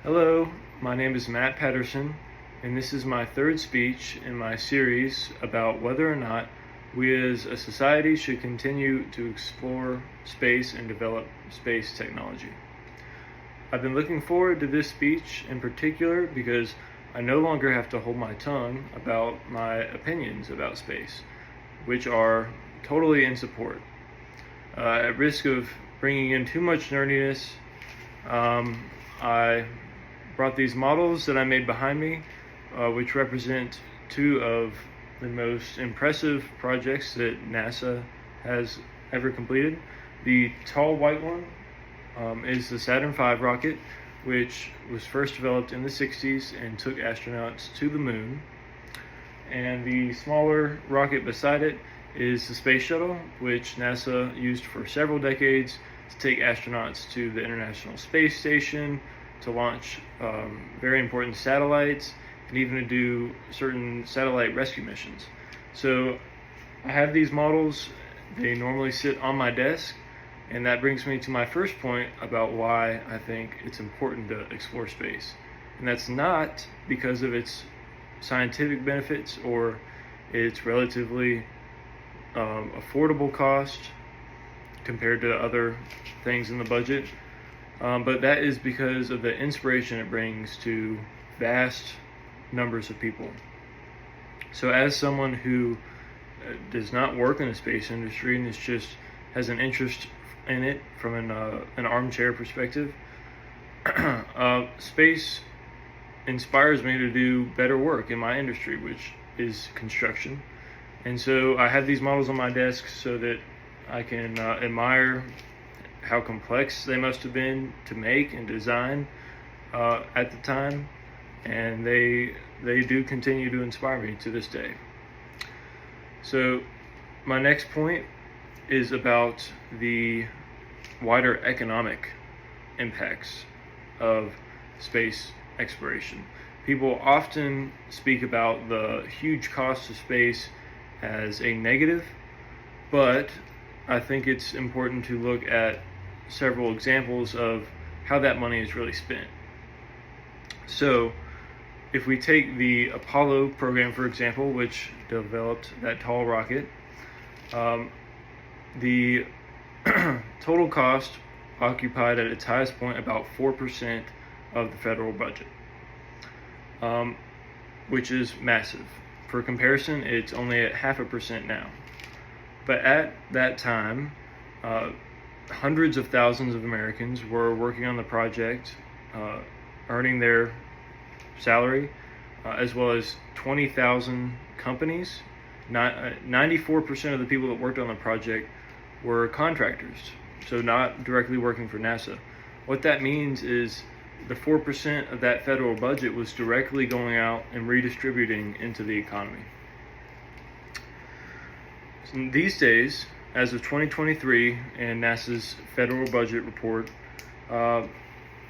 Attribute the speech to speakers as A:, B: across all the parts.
A: Hello, my name is Matt Patterson, and this is my third speech in my series about whether or not we as a society should continue to explore space and develop space technology. I've been looking forward to this speech in particular because I no longer have to hold my tongue about my opinions about space, which are totally in support. At risk of bringing in too much nerdiness, I brought these models that I made behind me, which represent two of the most impressive projects that NASA has ever completed. The tall white one is the Saturn V rocket, which was first developed in the 60s and took astronauts to the moon. And the smaller rocket beside it is the Space Shuttle, which NASA used for several decades to take astronauts to the International Space Station, to launch very important satellites, and even to do certain satellite rescue missions. So I have these models. They normally sit on my desk, and that brings me to my first point about why I think it's important to explore space. And that's not because of its scientific benefits or its relatively affordable cost compared to other things in the budget. But that is because of the inspiration it brings to vast numbers of people. So as someone who does not work in the space industry and is just has an interest in it from an armchair perspective, space inspires me to do better work in my industry, which is construction. And so I have these models on my desk so that I can admire how complex they must have been to make and design at the time, and they do continue to inspire me to this day. So my next point is about the wider economic impacts of space exploration. People often speak about the huge cost of space as a negative, but I think it's important to look at several examples of how that money is really spent. So if we take the Apollo program, for example, which developed that tall rocket, the total cost occupied at its highest point about 4% of the federal budget, which is massive. For comparison, it's only at 0.5% now. But at that time, hundreds of thousands of Americans were working on the project, earning their salary, as well as 20,000 companies. 94% of the people that worked on the project were contractors, so not directly working for NASA. What that means is the 4% of that federal budget was directly going out and redistributing into the economy. These days, as of 2023 and NASA's federal budget report,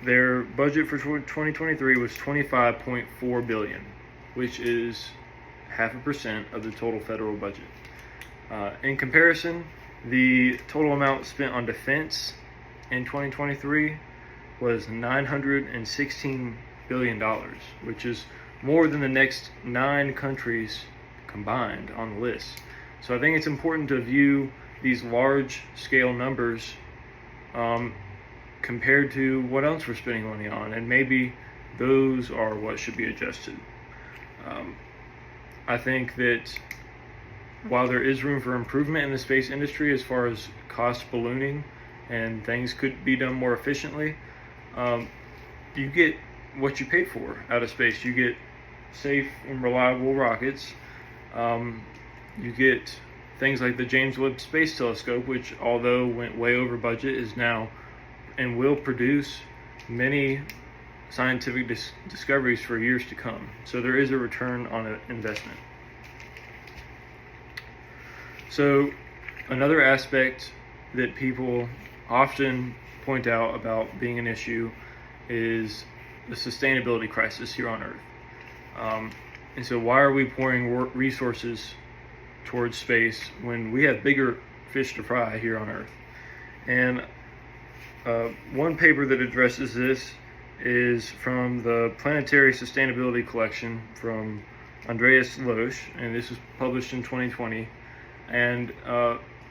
A: their budget for 2023 was $25.4 billion, which is 0.5% of the total federal budget. In comparison, the total amount spent on defense in 2023 was $916 billion, which is more than the next 9 countries combined on the list. So I think it's important to view these large scale numbers compared to what else we're spending money on, and maybe those are what should be adjusted. I think that while there is room for improvement in the space industry as far as cost ballooning and things could be done more efficiently, you get what you pay for out of space. You get safe and reliable rockets. You get things like the James Webb Space Telescope, which, although went way over budget, is now and will produce many scientific discoveries for years to come. So there is a return on an investment. So another aspect that people often point out about being an issue is the sustainability crisis here on Earth. And so why are we pouring resources towards space when we have bigger fish to fry here on Earth? And one paper that addresses this is from the Planetary Sustainability Collection from Andreas Loesch, and this was published in 2020. And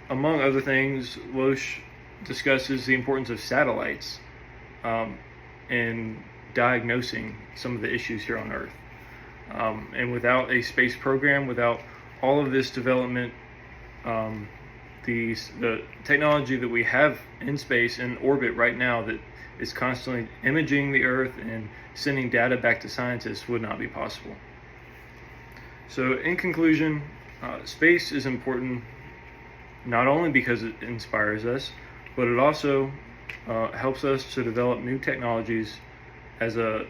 A: among other things, Loesch discusses the importance of satellites in diagnosing some of the issues here on Earth. And without a space program, without all of this development, the technology that we have in space, in orbit right now, that is constantly imaging the Earth and sending data back to scientists would not be possible. So in conclusion, space is important not only because it inspires us, but it also helps us to develop new technologies as a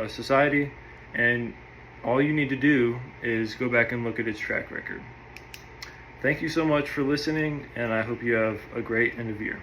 A: society, and all you need to do is go back and look at its track record. Thank you so much for listening, and I hope you have a great end of year.